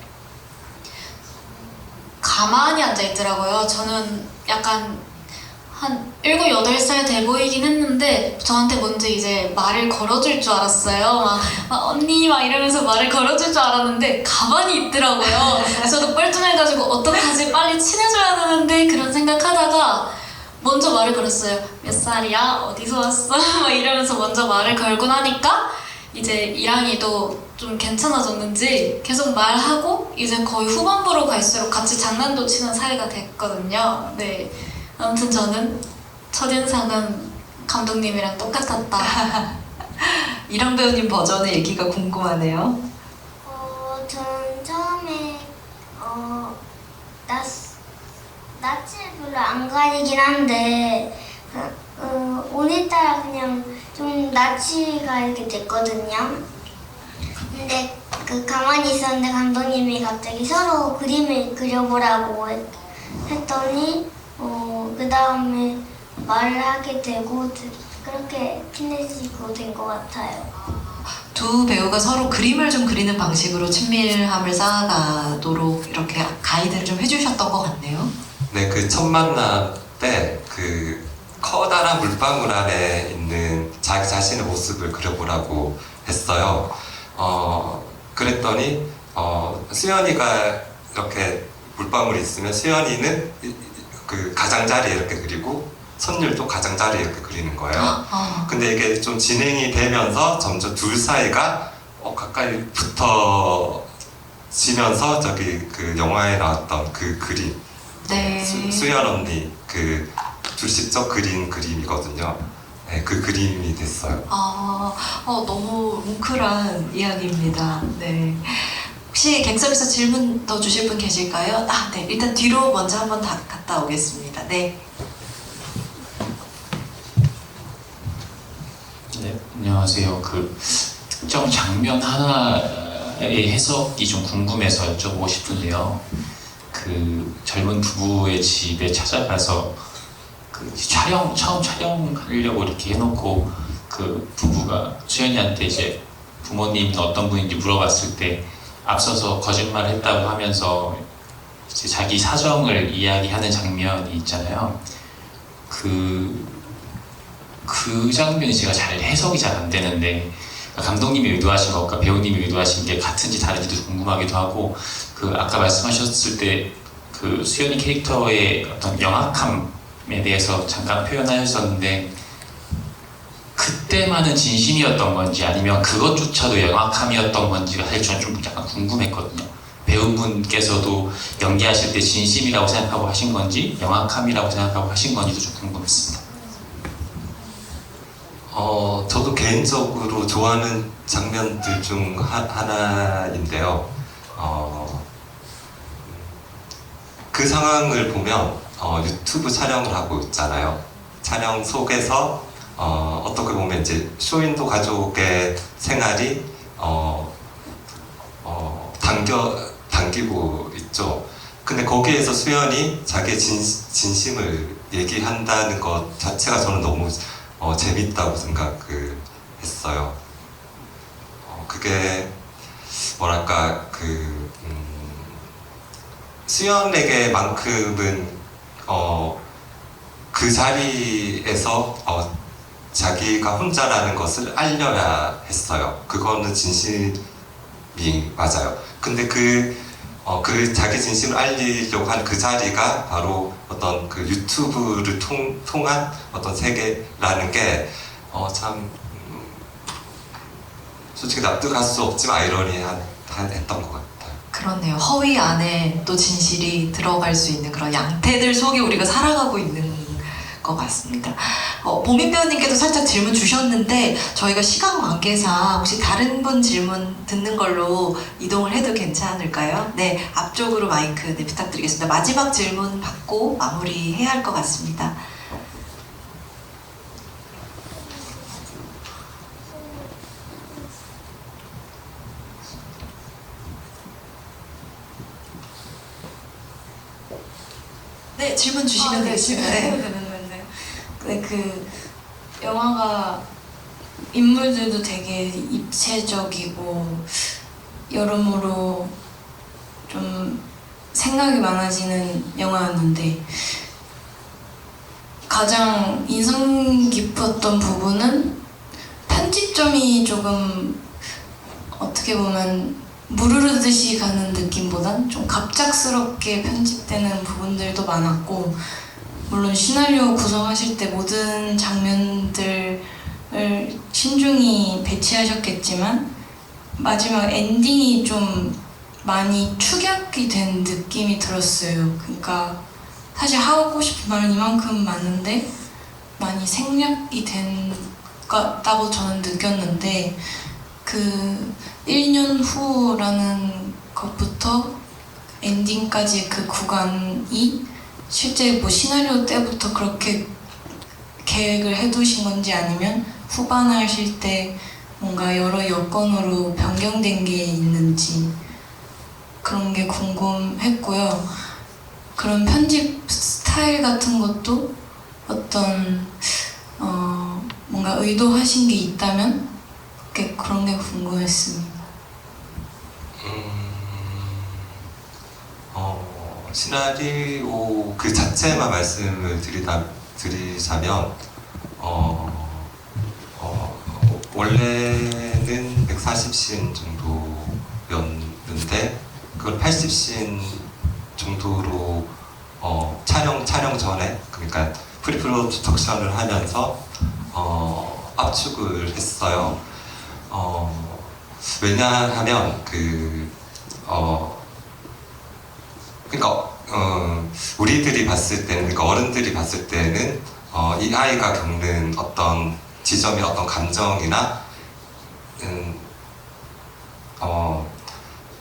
가만히 앉아있더라고요. 저는 약간 한 7, 8살 돼 보이긴 했는데 저한테 먼저 이제 말을 걸어줄 줄 알았어요. 막 언니 막 이러면서 말을 걸어줄 줄 알았는데 가만히 있더라고요. 저도 뻘쭘해가지고 어떡하지, 빨리 친해져야 되는데 그런 생각하다가 먼저 말을 걸었어요. 몇 살이야? 어디서 왔어? 막 이러면서 먼저 말을 걸고 나니까 이제 이랑이도 좀 괜찮아졌는지 계속 말하고 이제 거의 후반부로 갈수록 같이 장난도 치는 사이가 됐거든요. 네. 아무튼 저는 첫인상은 감독님이랑 똑같았다. 이랑 배우님 버전의 얘기가 궁금하네요. 저는 처음에 낯을 별로 안 가리긴 한데 오늘따라 그냥 좀 낯이가 이렇게 됐거든요. 근데 가만히 있었는데 감독님이 갑자기 서로 그림을 그려보라고 했더니 그 다음에 말을 하게 되고 그렇게 친해지고 된 것 같아요. 두 배우가 서로 그림을 좀 그리는 방식으로 친밀함을 쌓아가도록 이렇게 가이드를 좀 해주셨던 것 같네요. 네, 그 첫 만남 때 그 커다란 물방울 안에 있는 자기 자신의 모습을 그려보라고 했어요. 그랬더니 수연이가 이렇게 물방울이 있으면 수연이는 그 가장자리에 이렇게 그리고 선율도 가장자리에 이렇게 그리는 거예요. 근데 이게 좀 진행이 되면서 점점 둘 사이가 가까이 붙어지면서 저기 그 영화에 나왔던 그 그림, 네. 수연 언니 그 둘 직접 그린 그림이거든요. 네, 그 그림이 됐어요. 너무 뭉클한 이야기입니다. 네. 혹시 객석에서 질문 더 주실 분 계실까요? 네. 일단 뒤로 먼저 한번 갔다 오겠습니다. 네. 네, 안녕하세요. 그 특정 장면 하나의 해석이 좀 궁금해서 여쭤보고 싶은데요. 그 젊은 부부의 집에 찾아가서 그 처음 촬영하려고 이렇게 해놓고 그 부부가 수연이한테 이제 부모님은 어떤 분인지 물어봤을 때 앞서서 거짓말을 했다고 하면서 이제 자기 사정을 이야기하는 장면이 있잖아요. 그 장면이 제가 잘 해석이 잘 안 되는데 감독님이 의도하신 것과 배우님이 의도하신 게 같은지 다른지도 궁금하기도 하고, 그 아까 말씀하셨을 때 그 수연이 캐릭터의 어떤 영악함에 대해서 잠깐 표현하셨었는데 그때만은 진심이었던 건지 아니면 그것조차도 영악함이었던 건지가 사실 저는 좀 약간 궁금했거든요. 배우분께서도 연기하실 때 진심이라고 생각하고 하신 건지 영악함이라고 생각하고 하신 건지도 좀 궁금했습니다. 저도 개인적으로 좋아하는 장면들 중 하나인데요. 그 상황을 보면 유튜브 촬영을 하고 있잖아요. 촬영 속에서 어떻게 보면 이제 쇼윈도 가족의 생활이 당기고 있죠. 근데 거기에서 수연이 자기의 진심을 얘기한다는 것 자체가 저는 너무 재밌다고 생각을 했어요. 그게 뭐랄까 수연에게만큼은 그 자리에서 자기가 혼자라는 것을 알려야 했어요. 그거는 진심이 맞아요. 근데 그 자기 진심을 알리려고 한 그 자리가 바로 어떤 그 유튜브를 통한 어떤 세계라는 게 참 솔직히 납득할 수 없지만 아이러니했던 것 같아요. 그렇네요. 허위 안에 또 진실이 들어갈 수 있는 그런 양태들 속에 우리가 살아가고 있는 것 같습니다. 보민 배우님께도 살짝 질문 주셨는데 저희가 시간 관계상 혹시 다른 분 질문 듣는 걸로 이동을 해도 괜찮을까요? 네, 앞쪽으로 마이크 부탁드리겠습니다. 마지막 질문 받고 마무리해야 할 것 같습니다. 네, 질문 주시면 되겠습니다. 네. 되는데 근데 그 영화가 인물들도 되게 입체적이고 여러모로 좀 생각이 많아지는 영화였는데 가장 인상 깊었던 부분은 편집점이 조금 어떻게 보면 무르르듯이 가는 느낌보단 좀 갑작스럽게 편집되는 부분들도 많았고, 물론 시나리오 구성하실 때 모든 장면들을 신중히 배치하셨겠지만 마지막 엔딩이 좀 많이 축약이 된 느낌이 들었어요. 그러니까 사실 하고 싶은 말은 이만큼 많은데 많이 생략이 된 것 같다고 저는 느꼈는데, 그 1년 후라는 것부터 엔딩까지 그 구간이 실제 뭐 시나리오 때부터 그렇게 계획을 해두신 건지 아니면 후반하실 때 뭔가 여러 여건으로 변경된 게 있는지 그런 게 궁금했고요. 그런 편집 스타일 같은 것도 어떤 뭔가 의도하신 게 있다면 그런 게 궁금했습니다. 시나리오 그 자체만 말씀을 드리자면 원래는 140씬 정도였는데 그걸 80씬 정도로 촬영 전에, 그러니까 프리프로덕션을 하면서 압축을 했어요. 왜냐하면 우리들이 봤을 때는, 그러니까 어른들이 봤을 때는 이 아이가 겪는 어떤 지점의 어떤 감정이나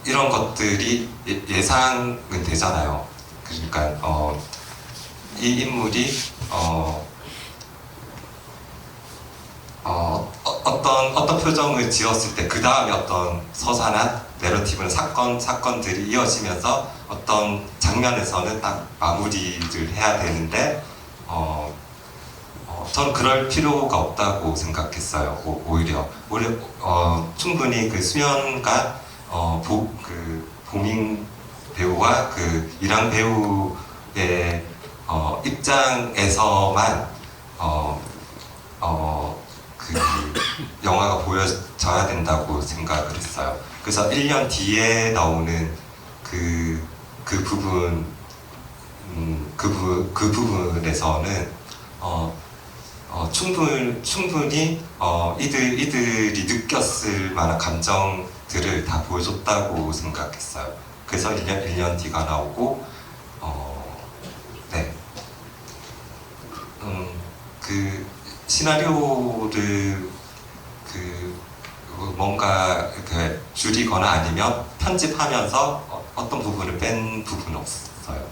이런 것들이 예상은 되잖아요. 그러니까 이 인물이 어떤 표정을 지었을 때 그 다음에 어떤 서사나 내러티브나 사건들이 이어지면서 어떤 장면에서는 딱 마무리를 해야 되는데 저는 그럴 필요가 없다고 생각했어요. 오히려 충분히 그 수연과 보민 배우와 그 이랑 배우의 입장에서만 그 영화가 보여져야 된다고 생각을 했어요. 그래서 1년 뒤에 나오는 그 부분에서는 충분히 이들이 느꼈을 만한 감정들을 다 보여줬다고 생각했어요. 그래서 1년 뒤가 나오고 네. 그 시나리오를 뭔가 이렇게 줄이거나 아니면 편집하면서 어떤 부분을 뺀 부분은 없어요.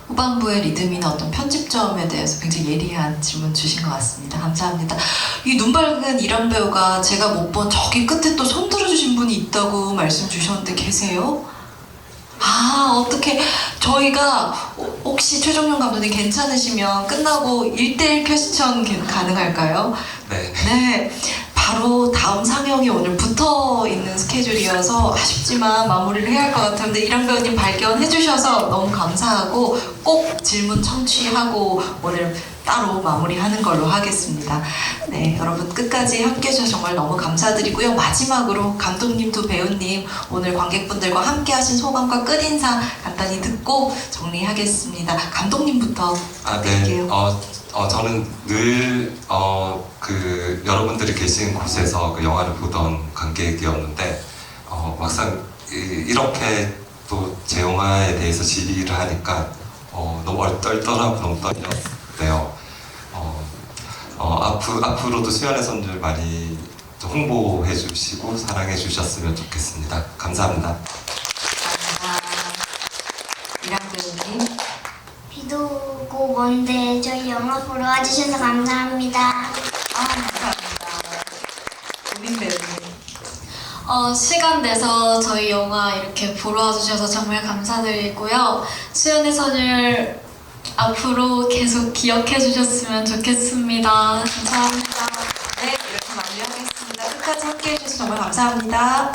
후반부의 리듬이나 어떤 편집점에 대해서 굉장히 예리한 질문 주신 것 같습니다. 감사합니다. 이 눈밝은 이랑 배우가 제가 못 본 저기 끝에 또 손 들어주신 분이 있다고 말씀 주셨는데 계세요? 어떻게 저희가 혹시 최종용 감독님 괜찮으시면 끝나고 1대1 퀘스천 가능할까요? 네. 네. 바로 다음 상영이 오늘 붙어 있는 스케줄이어서 아쉽지만 마무리를 해야 할 것 같은데 이랑 배우님 발견해 주셔서 너무 감사하고 꼭 질문 청취하고 오늘 따로 마무리하는 걸로 하겠습니다. 네, 여러분 끝까지 함께 해주셔서 정말 너무 감사드리고요. 마지막으로 감독님, 두 배우님 오늘 관객분들과 함께 하신 소감과 끝인사 간단히 듣고 정리하겠습니다. 감독님부터 네. 드릴게요. 저는 늘 여러분들이 계신 곳에서 그 영화를 보던 관객이었는데 막상 이렇게 또 제 영화에 대해서 질의를 하니까 너무 얼떨떨하고 너무 떨렸네요. 앞으로도 수연의 선율 많이 좀 홍보해 주시고 사랑해 주셨으면 좋겠습니다. 감사합니다. 감사합니다. 이랑 배우님. 비도 오고 먼데 저희 영화 보러 와주셔서 감사합니다. 감사합니다. 고민 배우님. 시간 내서 저희 영화 이렇게 보러 와주셔서 정말 감사드리고요. 수연의 선율 앞으로 계속 기억해 주셨으면 좋겠습니다. 감사합니다. 네, 이렇게 마무리하겠습니다. 끝까지 함께 해주셔서 정말 감사합니다.